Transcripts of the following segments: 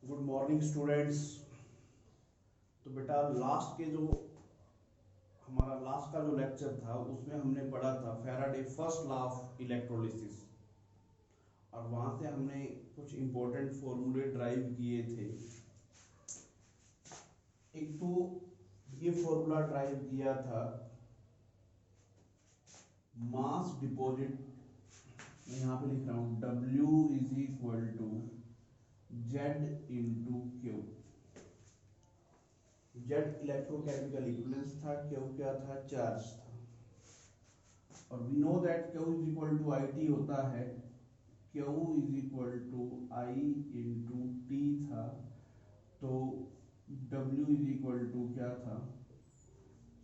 Good morning students. तो बेटा हमारा लास्ट का जो लेक्चर था उसमें हमने पढ़ा था Faraday first law of electrolysis और वहां से हमने कुछ इंपॉर्टेंट फॉर्मूले ड्राइव किए थे। एक तो ये फॉर्मूला ड्राइव किया था मास डिपॉजिट, मैं यहाँ पे लिख रहा हूँ W is equal to Z into Q. Z electrochemical equivalence था, क्यू क्या था, चार्ज था। और we know that Q is equal to I T होता है, Q is equal to I into T था। तो W इज इक्वल टू क्या था,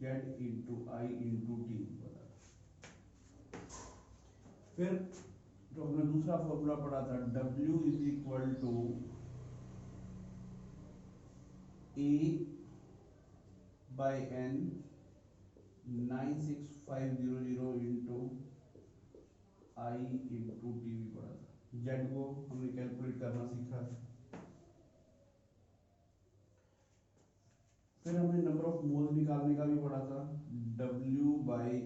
Z into I into T. फिर जो हमने दूसरा फॉर्मूला पढ़ा था W is equal to A by N 96500 into I into T भी पढ़ा था। जेड को हमने कैलकुलेट करना सीखा था। फिर हमने नंबर ऑफ मोल्स निकालने का भी पढ़ा था, W by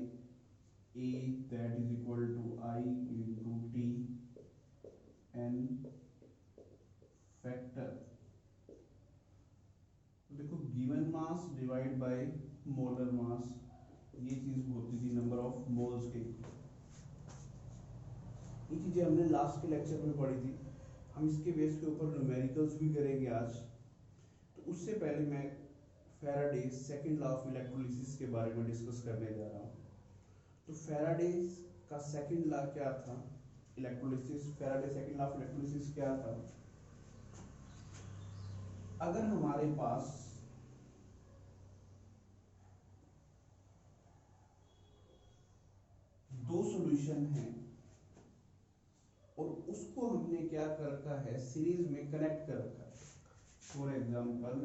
A that is equal to I into T N factor. तो देखो given mass divide by molar mass, ये चीज होती थी नंबर ऑफ मोल्स के। ये चीजें हमने लास्ट के लेक्चर में पढ़ी थी। हम इसके बेस के ऊपर न्यूमेरिकल्स भी करेंगे आज। तो उससे पहले मैं Faraday second law of electrolysis के बारे में डिस्कस करने जा रहा हूँ। तो फैराडे का सेकंड लॉ क्या था electrolysis, Faraday second law of electrolysis क्या था। अगर हमारे पास दो सॉल्यूशन हैं और उसको हमने क्या कर रखा है, सीरीज में कनेक्ट कर रखा है। फॉर एग्जांपल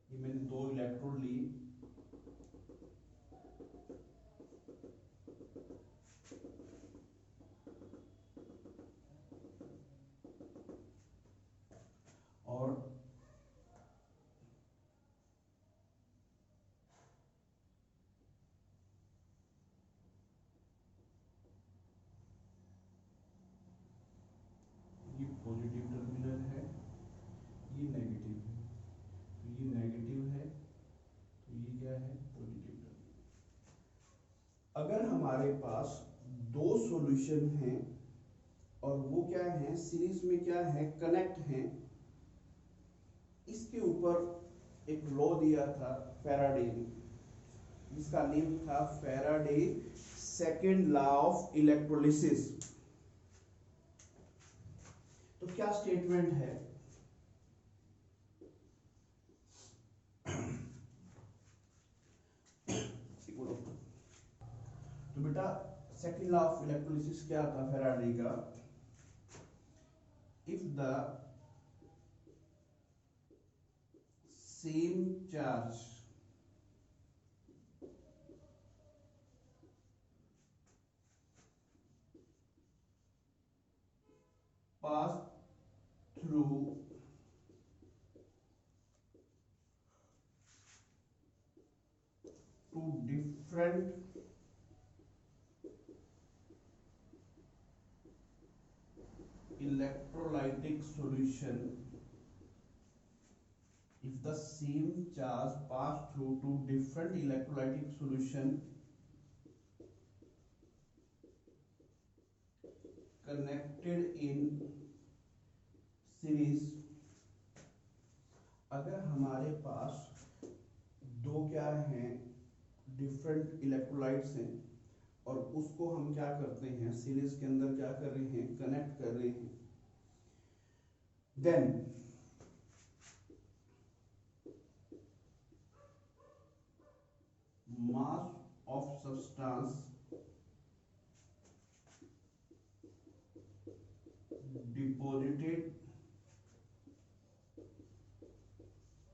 ये मैंने दो इलेक्ट्रोड ली, और ये पॉजिटिव टर्मिनल है, ये नेगेटिव है। तो ये नेगेटिव है, तो ये क्या है, पॉजिटिव टर्मिनल। अगर हमारे पास दो सॉल्यूशन हैं और वो क्या है, सीरीज में क्या है, कनेक्ट हैं, इसके ऊपर एक लॉ दिया था फैराडे ने, जिसका नेम था Faraday second law of electrolysis. तो क्या स्टेटमेंट है, तो बेटा सेकंड लॉ ऑफ इलेक्ट्रोलिसिस क्या था फैराडे का, if the same charge pass through two different electrolytic solution, if the same charge pass through two different electrolytic solution connected in series, अगर हमारे पास दो क्या हैं, डिफरेंट इलेक्ट्रोलाइट्स हैं और उसको हम क्या करते हैं, सीरीज के अंदर क्या कर रहे हैं, कनेक्ट कर रहे हैं, then mass of substance deposited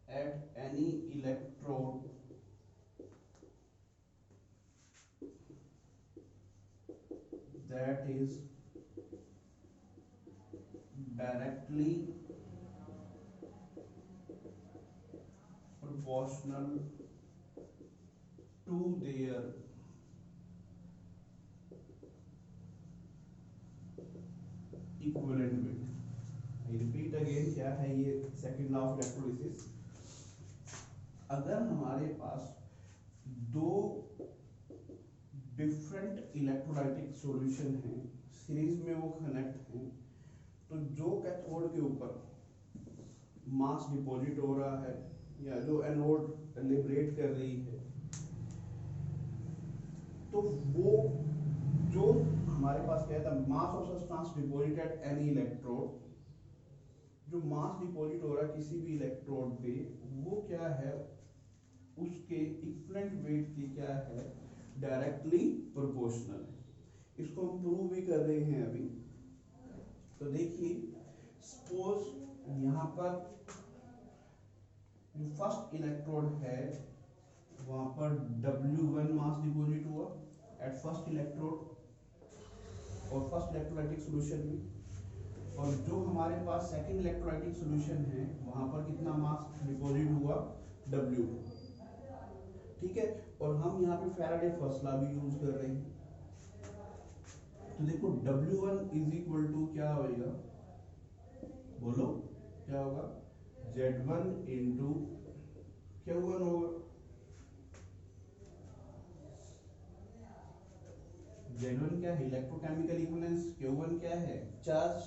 at any electrode that is directly proportional to their equivalent weight. I repeat again, क्या है ये सेकंड लॉ ऑफ इलेक्ट्रोलिसिस। अगर हमारे पास दो डिफरेंट इलेक्ट्रोलाइटिक सॉल्यूशन हैं, सीरीज में वो कनेक्ट हैं, तो जो कैथोड के ऊपर मास डिपॉजिट हो रहा है या जो एनोड लिबरेट कर रही है, तो वो जो हमारे पास क्या था, mass of substance deposited any electrode, जो मास डिपॉजिट हो रहा है किसी भी इलेक्ट्रोड पे, वो क्या है, उसके इक्विवेलेंट वेट की क्या है, डायरेक्टली प्रोपोर्शनल है। इसको हम प्रूव भी कर रहे हैं अभी। तो देखिए, सपोज यहाँ पर जो फर्स्ट इलेक्ट्रोड है वहां पर W1 मास डिपॉजिट हुआ एट फर्स्ट इलेक्ट्रोड और फर्स्ट इलेक्ट्रोलाइटिक सॉल्यूशन में, और जो हमारे पास सेकंड इलेक्ट्रोलाइटिक सॉल्यूशन है वहां पर कितना मास डिपॉजिट हुआ, W2। ठीक है, और हम यहाँ पे फैराडे फर्स्ट लॉ भी यूज कर रहे हैं। तो देखो W1 इज इक्वल टू क्या होगा, बोलो क्या होगा, Z1 इंटू Q1 होगा। Z1 क्या है, इलेक्ट्रोकेमिकल इक्विवेलेंस, Q1 क्या है, चार्ज।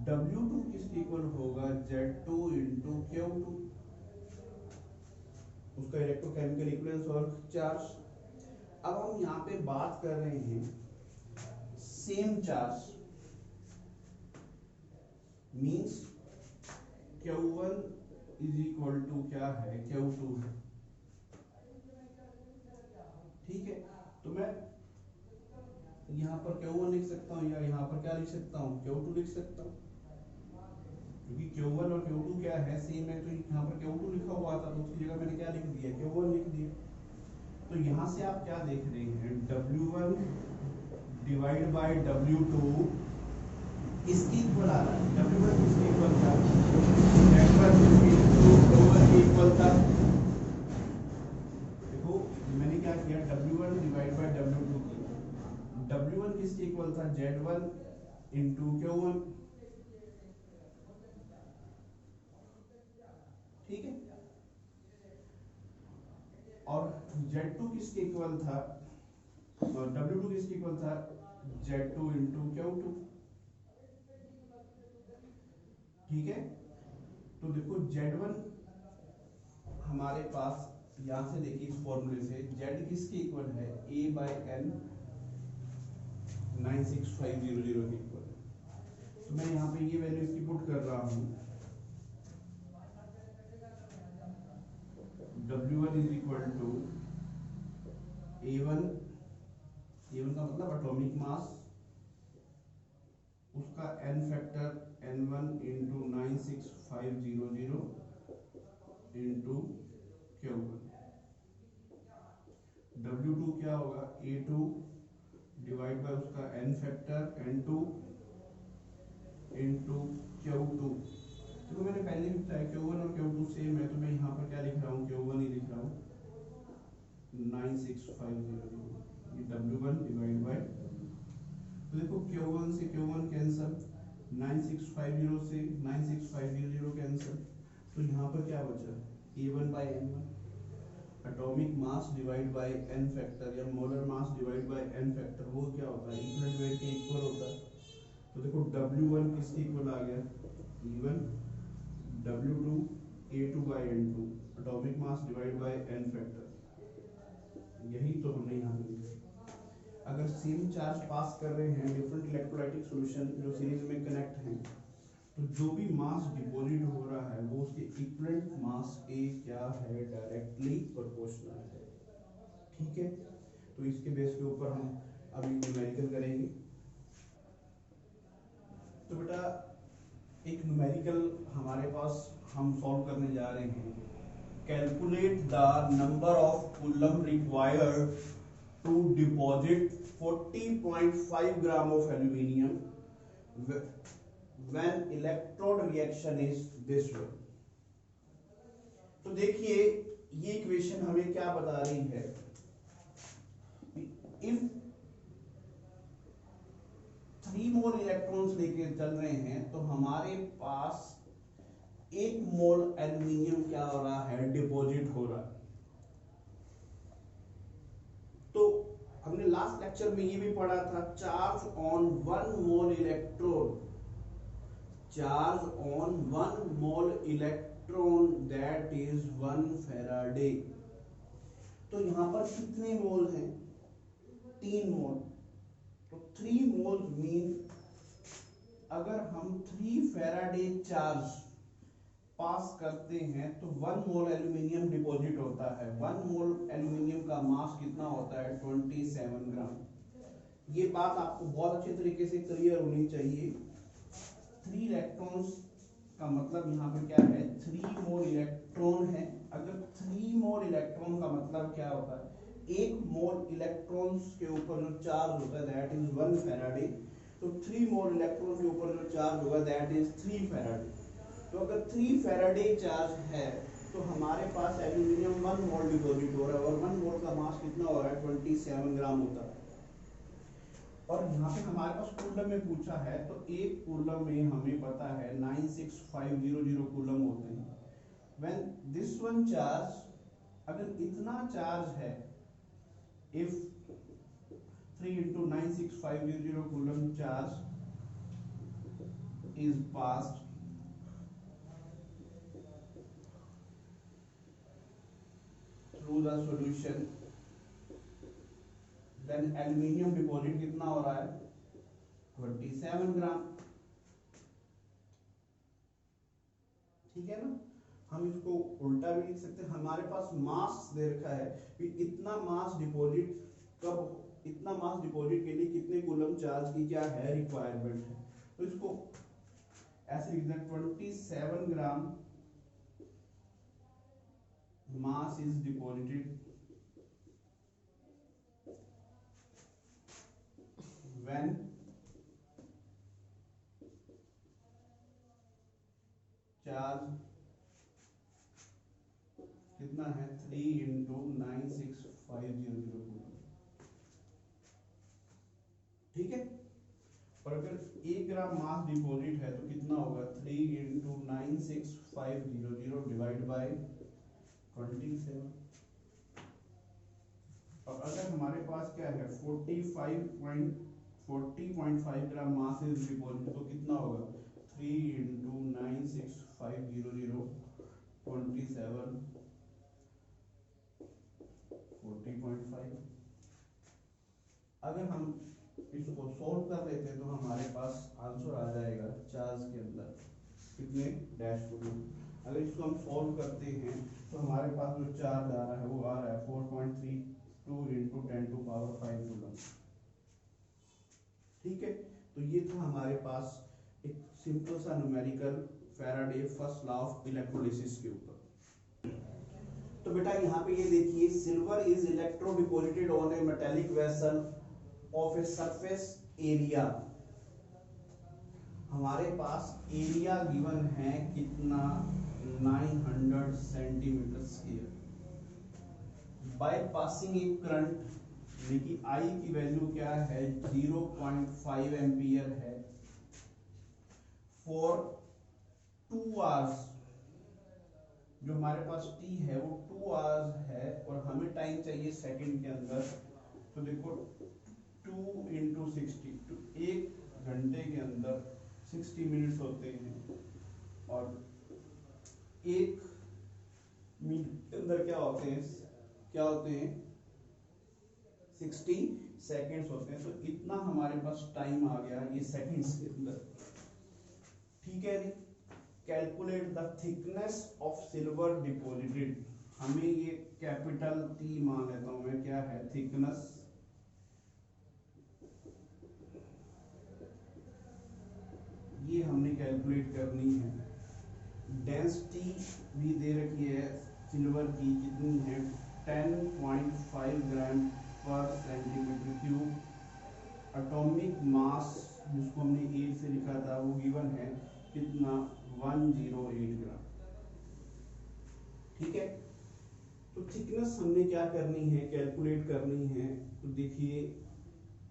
W2 किसके इक्वल होगा, Z2 इंटू Q2, उसका इलेक्ट्रोकेमिकल इक्विवेलेंस और चार्ज। अब हम यहाँ पे बात कर रहे हैं same charge, means Q1 is equal to क्या है, Q2 है। ठीक है, तो मैं यहाँ पर Q1 लिख सकता हूँ या यहाँ पर क्या लिख सकता हूँ, Q2 लिख सकता हूँ, क्योंकि Q1 और Q2 क्या है, सेम है। तो यहाँ पर Q2 लिखा हुआ था तो उसकी जगह मैंने क्या लिख दिया, Q1 लिख दिया। तो यहाँ से आप क्या देख रहे हैं, W1 डिवाइड बाय W2 इसकी इक्वल आ रहा है। W1 किसके इक्वल था, Z1 के इक्वल था। देखो मैंने क्या किया, W1 डिवाइड बाय W2 किया। W1 किसके इक्वल था, Z1 इंटू Q1। ठीक है, और Z2 किसके इक्वल था, और W2 किसके इक्वल था, Z2 इंटू Q2। ठीक है, तो देखो Z1 हमारे पास यहां से देखिए इस फॉर्मूले से Z किसके इक्वल है, A बाय N 96500 के इक्वल। तो मैं यहाँ पे ये वैल्यू इसकी पुट कर रहा हूँ, W1 is equal to A1 का मतलब एटॉमिक मास, उसका n factor N1 into 96500 into Q1। W2 क्या होगा, A2 डिवाइड बाय उसका n factor N2 into Q2। तो मैंने पहले भी बताया Q1 और Q2 सेम है, तो मैं यहाँ पर क्या लिख रहा हूँ, Q1 ही लिख रहा हूँ 96500, ये W1 डिवाइड बाय, तो देखो Q1 से Q1 कैंसिल, 9650 से 9650 कैंसिल, तो यहाँ पर क्या बचा, A1 by N1, atomic mass divide by n factor या molar mass divide by n factor, वो क्या होता है, इक्विवेलेंट वेट के इक्वल होता है। तो देखो W1 किसके इक्वल आ गया, E1, W2 A2 by N2, atomic mass divide by n factor, यही तो हमने यहाँ पे लिखा। अगर सेम चार्ज पास कर रहे हैं डिफरेंट इलेक्ट्रोलाइटिक सॉल्यूशन जो सीरीज में कनेक्ट हैं, तो जो भी मास डिपॉजिट हो रहा है वो उसके इक्विवेलेंट मास के क्या है, डायरेक्टली प्रोपोर्शनल है। ठीक है, तो इसके बेस के ऊपर हम अभी न्यूमेरिकल करेंगे। तो बेटा एक न्यूमेरिकल हमारे पास हम सॉल्व करने जा रहे हैं, calculate the number of coulomb required to deposit 40.5 gram of aluminium when electrode reaction is this way। तो देखिए ये इक्वेशन हमें क्या बता रही है, इफ 3 मोल इलेक्ट्रॉन्स लेके चल रहे हैं तो हमारे पास 1 मोल एल्यूमिनियम क्या हो रहा है, डिपॉजिट हो रहा है। तो हमने लास्ट लेक्चर में ये भी पढ़ा था, charge on 1 mole electron, charge on 1 mole electron that is 1 Faraday. तो यहां पर कितने मोल हैं, 3 मोल। तो 3 मोल मीन अगर हम 3 फैराडे चार्ज पास करते हैं तो 1 मोल एल्यूमिनियम डिपॉजिट होता है। 1 मोल एल्यूमिनियम का मास कितना होता है, 27 ग्राम। ये बात आपको बहुत अच्छे तरीके से क्लियर होनी चाहिए। 3 इलेक्ट्रॉन्स का मतलब यहाँ पर क्या है, 3 मोल इलेक्ट्रॉन है। अगर 3 मोल इलेक्ट्रॉन का मतलब क्या होता है, 1 मोल इलेक्ट्रॉन्स के ऊपर जो चार्ज होता है दैट इज 1 फैराडे। तो 3 मोल इलेक्ट्रॉन के ऊपर जो चार्ज होगा दैट इज 3 फैराडे। तो अगर 3 फैराडे चार्ज है तो हमारे पास एल्यूमिनियम 1 मोल डिपॉजिट हो रहा है और 1 मोल का मास कितना हो रहा है, 27 ग्राम होता है। और यहाँ पे हमारे पास कूलम में पूछा है, तो एक कूलम में हमें पता है 96500 कूलम होते हैं। व्हेन दिस वन चार्ज, अगर इतना चार्ज है, if 3 into 96500 coulomb charge is passed through the solution, then aluminium deposit कितना हो रहा है, 27 ग्राम। ठीक है ना। हम इसको उल्टा भी लिख सकते हैं, हमारे पास मास दे रखा है कि इतना मास डिपॉजिट कब, इतना मास डिपॉजिट के लिए कितने कूलम चार्ज की क्या है रिक्वायरमेंट है। तो इसको ऐसे लिख दें, 27 ग्राम mass is deposited when charge कितना है, 3 into 96500 कूलम। ठीक है। और अगर 1 ग्राम मास डिपॉजिट है तो कितना होगा, 3 into 96500 डिवाइड बाय 27। और अगर हमारे पास क्या है, 40.5 ग्राम मास इज डिपॉजिट, तो कितना होगा, 3 into 96500 27 40.5। अगर हम इसको सॉल्व कर लेते हैं तो हमारे पास आंसर आ जाएगा चार्ज के अंदर कितने डैश कूलम। अगर इसको हम सॉल्व करते हैं तो हमारे पास जो चार्ज आ रहा है वो आ रहा है 4.32 into 10 to power 5 कूलम। ठीक है। तो ये था हमारे पास एक सिंपल सा numerical Faraday first law of electrolysis के ऊपर। तो बेटा यहाँ पे ये देखिए, silver is electro deposited on A metallic vessel of a surface area. हमारे पास एरिया गिवन है कितना, 900 centimetre square. By passing A current, यानी आई की वैल्यू क्या है, 0.5 एम्पियर है, फॉर 2 आवर्स। जो हमारे पास टी है वो 2 आवर्स है और हमें टाइम चाहिए सेकंड के अंदर। तो देखो 2 into 60, तो 1 घंटे के अंदर 60 मिनट्स होते हैं और 1 मिनट के अंदर क्या होते हैं, 60 सेकेंड्स होते हैं। तो इतना हमारे पास टाइम आ गया ये सेकेंड्स के अंदर। ठीक है जी। Calculate the thickness of silver deposited. हमें ये कैपिटल टी मान लेता हूं मैं, क्या है थिकनेस, ये हमने कैलकुलेट करनी है। डेंसिटी भी दे रखी है सिल्वर की, कितनी है, 10.5 ग्राम पर सेंटीमीटर क्यूब। एटॉमिक मास जिसको हमने 8 से लिखा था वो गिवन है कितना 108 ग्राम। ठीक है, तो थिकनेस हमने क्या करनी है, कैलकुलेट करनी है। तो देखिए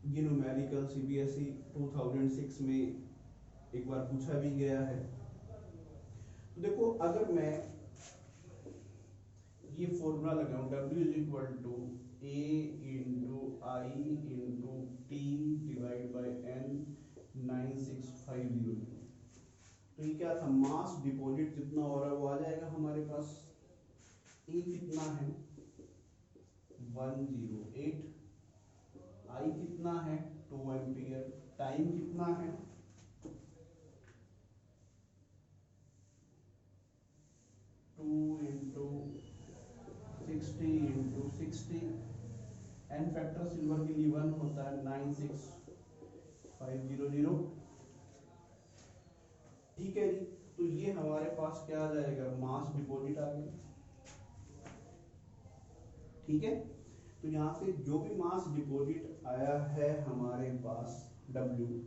ये न्यूमेरिकल सीबीएसई 2006 में एक बार पूछा भी गया है। तो देखो अगर मैं ये फॉर्मूला लगाऊं W is equal to A into I into T divide by N 96500, तो ये क्या था, मास डिपॉजिट जितना हो रहा है वो आ जाएगा हमारे पास। E कितना है 108, आई कितना है 2 एम्पियर, टाइम कितना है 2 into 60 into 60, N factor silver के लिए 1 होता है 96500। ठीक है जी, तो ये हमारे पास क्या आ जाएगा, मास डिपॉजिट आ गया। ठीक है, तो यहाँ से जो भी मास डिपॉजिट आया है हमारे पास W,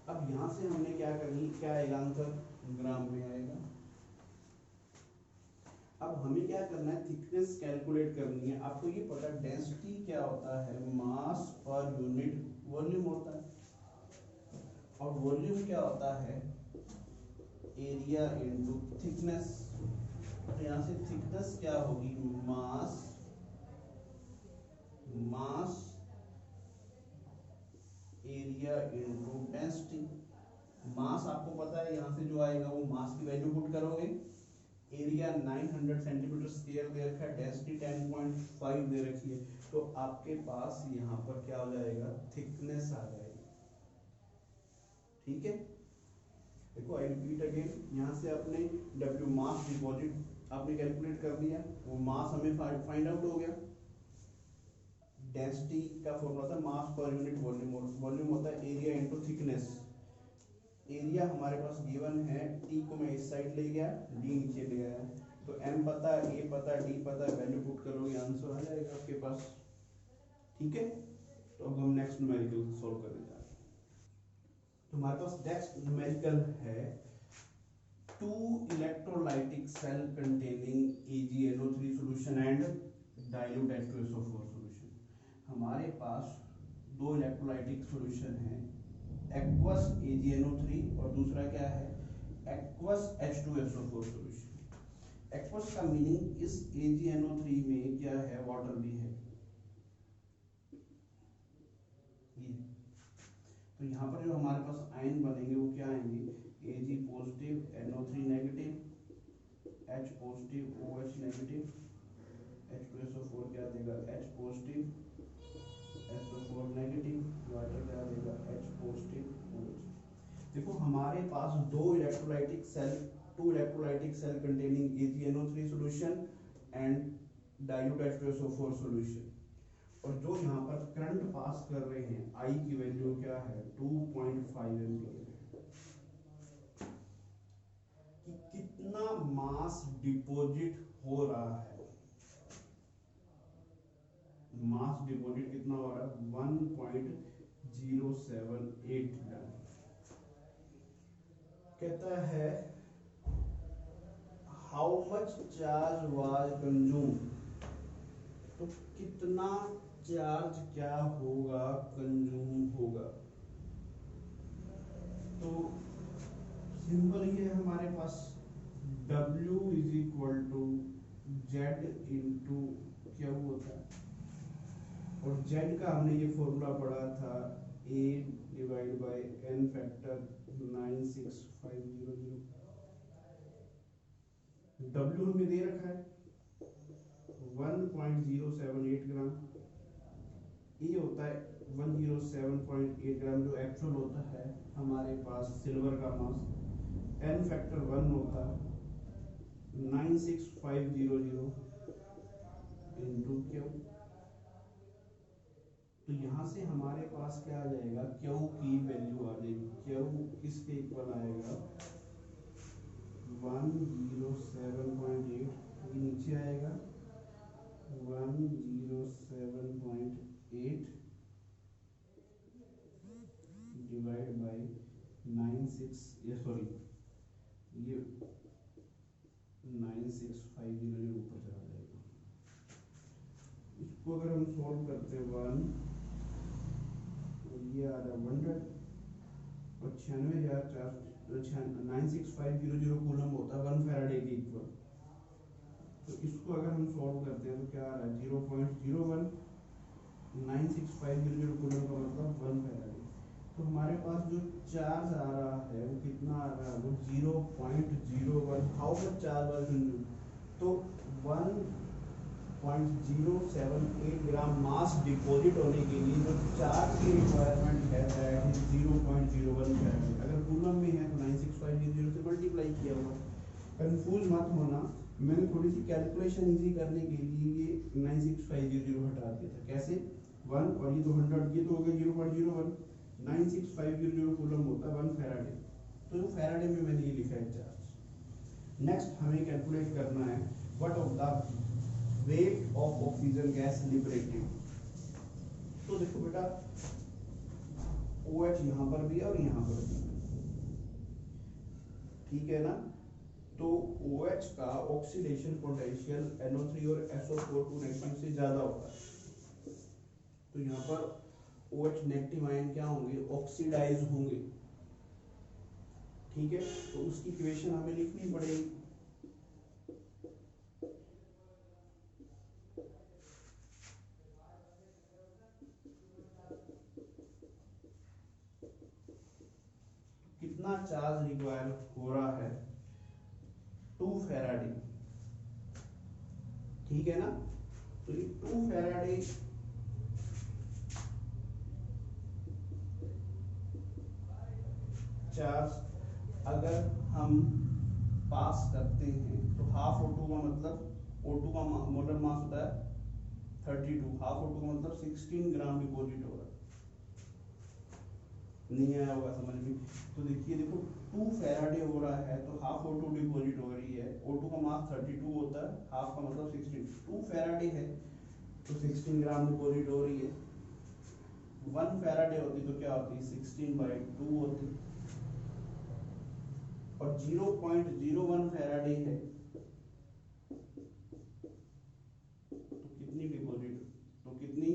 अब यहाँ से हमने क्या करनी, क्या आएगा आंसर, ग्राम में आएगा। अब हमें क्या करना है, थिकनेस कैलकुलेट करनी है। आपको ये पता है डेंसिटी क्या होता है, मास पर यूनिट वॉल्यूम होता है, और वॉल्यूम क्या होता है, एरिया इनटू थिकनेस। तो यहाँ से थिकनेस क्या होगी, मास एरिया इनटू डेंसिटी। मास आपको पता है, यहाँ से जो आएगा वो मास की वैल्यू पुट करोगे, एरिया 900 सेंटीमीटर स्क्वायर दे रखा है, डेंसिटी 10.5 दे रखी है, तो आपके पास यहाँ पर क्या हो जाएगा, थिकनेस आ जाएगी। ठीक है, देखो आई रिपीट अगेन, यहाँ से आपने W मास डिपॉजिट आपने कैलकुलेट कर दिया, वो मास हमें फाइंड आउट हो गया। डेंसिटी का फॉर्मूला था मास पर यूनिट वॉल्यूम, वॉल्यूम होता है एरिया इनटू थिकनेस। एरिया हमारे पास गिवन है, टी को मैं इस साइड ले गया, डी नीचे ले आया, तो एम पता है, ए पता है, डी पता है, वैल्यू पुट करोगे आंसर आ जाएगा आपके पास। ठीक है, तो अब हम नेक्स्ट न्यूमेरिकल सॉल्व करने जा रहे हैं। तो हमारे पास नेक्स्ट न्यूमेरिकल है, two electrolytic cell containing AgNO3 solution and dilute H2SO4 solution. हमारे पास दो इलेक्ट्रोलाइटिक सॉल्यूशन है, एक्वस AgNO3 और दूसरा क्या है, एक्वस H2SO4 सॉल्यूशन। एक्वस का मीनिंग इस AgNO3 में क्या है, वाटर भी है। ये तो यहाँ पर जो हमारे पास आयन बनेंगे वो क्या आएंगे, Ag positive, NO3 negative, H positive, OH negative, H2SO4 क्या देगा, H positive, SO4 negative, water क्या देगा, H पॉजिटिव, OH। देखो हमारे पास दो electrolytic cell, two electrolytic cell containing AgNO3 solution and dilute H2SO4 solution, और जो यहाँ पर करंट पास कर रहे हैं, I की वैल्यू क्या है 2.5 एम्पियर। कि कितना मास डिपॉजिट हो रहा है, मास डिपॉजिट कितना हो रहा है 1.078 ग्राम। कहता है how much charge was consume, तो कितना चार्ज क्या होगा, कंज्यूम होगा। तो सिंपल ये है हमारे पास, W is equal to Z into क्या होता है, और Z का हमने ये फॉर्मूला पढ़ा था A divide by n factor 96500। W हमें दे रखा है 1.078 ग्राम, ये होता है 107.8 ग्राम जो एक्चुअल होता है हमारे पास सिल्वर का मास, n फैक्टर 1 होता है 96500 इंटू क्यू। तो यहाँ से हमारे पास क्या आ जाएगा, क्यू की वैल्यू आ जाएगी, क्यू किसके इक्वल आएगा 107.8, ये नीचे आएगा 107.8 ये सॉरी ये 96500 ऊपर चला जाएगा। इसको अगर हम सॉल्व करते हैं 1, ये आ रहा है 100 और 96,496,500 कूलम होता है 1 फैराडे के इक्वल। तो इसको अगर हम सॉल्व करते हैं तो क्या आ रहा है 0.01, 96,500 कूलम का मतलब 1 फैराडे। तो हमारे पास जो चार्ज आ रहा है वो कितना आ रहा है, वो 0.01। How much charge was consume, तो 1.078 ग्राम मास डिपॉजिट होने के लिए जो चार्ज की रिक्वायरमेंट है दैट इज 0.01 फैराडे। अगर कूलम में है तो 96,500 से मल्टीप्लाई किया हुआ। कंफ्यूज मत होना, मैंने थोड़ी सी कैलकुलेशन इजी करने के लिए ये 96,500 हटा दिया था। कैसे 1 और ये तो 100, ये तो हो गया 0.01, 96,500 कूलम होता है 1 फैराडे। तो फैराडे में मैंने ये लिखा है चार्ज। नेक्स्ट हमें कैलकुलेट करना है what of the weight of oxygen gas liberated. तो देखो बेटा OH यहाँ पर भी और यहाँ पर भी, ठीक है ना। तो OH का ऑक्सीडेशन पोटेंशियल NO3 और SO4 नेगेटिव से ज्यादा होता है। तो यहाँ पर OH नेगेटिव आयन क्या होंगे, ऑक्सीडाइज होंगे, ठीक है। तो उसकी इक्वेशन हमें लिखनी पड़ेगी। कितना चार्ज रिक्वायर हो रहा है 2 फैराडे, ठीक है ना। तो ये 2 फैराडे चार्ज अगर हम पास करते हैं तो हाफ O2 का मतलब O2 का मोलर मास होता है 32, हाफ O2 का मतलब 16 ग्राम डिपॉजिट हो रहा है। नहीं आया होगा समझ में। तो देखो 2 फैराडे हो रहा है तो हाफ O2 डिपॉजिट हो रही है। O2 का मास 32 होता है, हाफ का मतलब 16। 2 फैराडे है तो 16 ग्राम डिपॉजिट हो रही है। 1 फैराडे होती तो क्या होती, 16/2 होती। और 0.01 फैराडे है तो कितनी डिपॉजिट, तो कितनी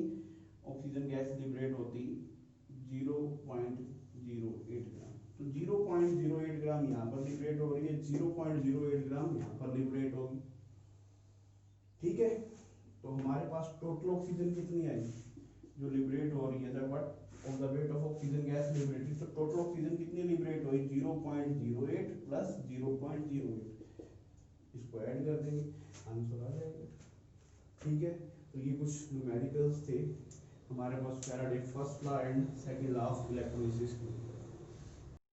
ऑक्सीजन गैस लिबरेट होती, 0.08 ग्राम। तो 0.08 ग्राम यहाँ पर लिबरेट हो रही है, 0.08 ग्राम यहाँ पर लिबरेट होगी, ठीक है। तो हमारे पास टोटल ऑक्सीजन कितनी आई जो लिबरेट हो रही है, but of the weight of oxygen gas liberated. तो टोटल ऑक्सीजन कितनी लिबरेट हुई, 0.08 प्लस 0.08, इसको ऐड कर देंगे, आंसर आ जाएगा, ठीक है। तो ये कुछ न्यूमेरिकल्स थे हमारे पास Faraday first law and second law of electrolysis के।